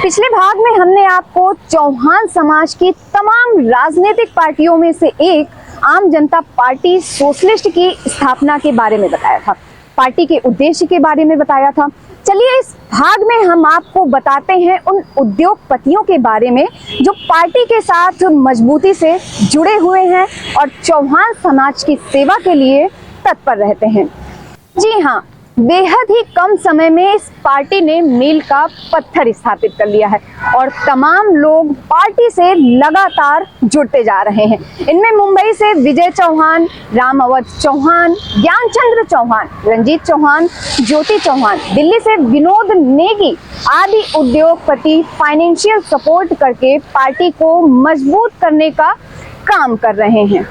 पिछले भाग में हमने आपको चौहान समाज की तमाम राजनीतिक पार्टियों में से एक आम जनता पार्टी सोशलिस्ट की स्थापना के बारे में बताया था, पार्टी के उद्देश्य के बारे में बताया था। चलिए इस भाग में हम आपको बताते हैं उन उद्योगपतियों के बारे में जो पार्टी के साथ मजबूती से जुड़े हुए हैं और चौहान समाज की सेवा के लिए तत्पर रहते हैं। जी हाँ, बेहद ही कम समय में इस पार्टी ने मील का पत्थर स्थापित कर लिया है और तमाम लोग पार्टी से लगातार जुड़ते जा रहे हैं। इनमें मुंबई से विजय चौहान, राम अवध चौहान, ज्ञानचंद्र चौहान, रंजीत चौहान, ज्योति चौहान, दिल्ली से विनोद नेगी आदि उद्योगपति फाइनेंशियल सपोर्ट करके पार्टी को मजबूत करने का काम कर रहे हैं।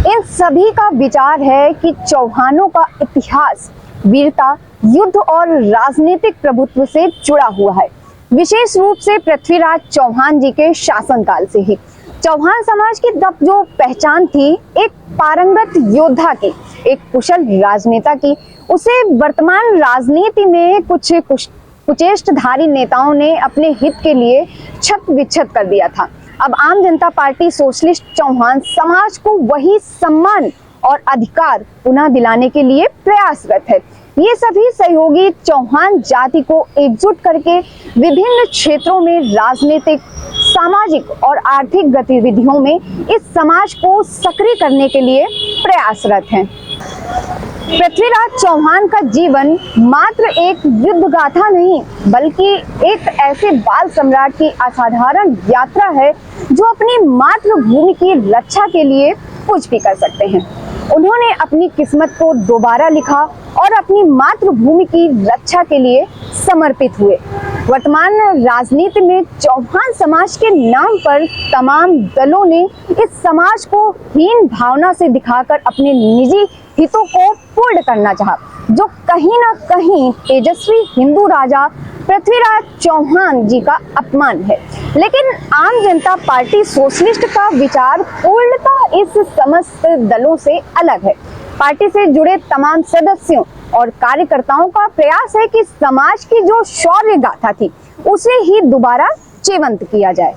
इन सभी का विचार है कि चौहानों का इतिहास वीरता, युद्ध और राजनीतिक प्रभुत्व से जुड़ा हुआ है, विशेष रूप से पृथ्वीराज चौहान जी के शासनकाल से ही। चौहान समाज की तब जो पहचान थी एक पारंगत योद्धा की, एक कुशल राजनेता की, उसे वर्तमान राजनीति में कुछ कुचेष्टधारी नेताओं ने अपने हित के लिए छत विच्छत कर दिया था। अब आम जनता पार्टी सोशलिस्ट चौहान समाज को वही सम्मान और अधिकार पुनः दिलाने के लिए प्रयासरत है। ये सभी सहयोगी चौहान जाति को एकजुट करके विभिन्न क्षेत्रों में राजनीतिक, सामाजिक और आर्थिक गतिविधियों में इस समाज को सक्रिय करने के लिए प्रयासरत हैं। पृथ्वीराज चौहान का जीवन मात्र एक युद्ध गाथा नहीं, बल्कि एक ऐसे बाल सम्राट की असाधारण यात्रा है जो अपनी मातृभूमि की रक्षा के लिए कुछ भी कर सकते हैं। उन्होंने अपनी किस्मत को दोबारा लिखा और अपनी मातृभूमि की रक्षा के लिए समर्पित हुए। वर्तमान राजनीति में चौहान समाज के नाम पर तमाम दलों ने इस समाज को हीन भावना से दिखाकर अपने निजी हितों को पूर्ण करना चाहा, जो कहीं ना कहीं तेजस्वी हिंदू राजा पृथ्वीराज चौहान जी का अपमान है। लेकिन आम जनता पार्टी सोशलिस्ट का विचार पूर्णतः इस समस्त दलों से अलग है। पार्टी से जुड़े तमाम सदस्यों और कार्यकर्ताओं का प्रयास है कि समाज की जो शौर्य गाथा थी उसे ही दोबारा जीवंत किया जाए।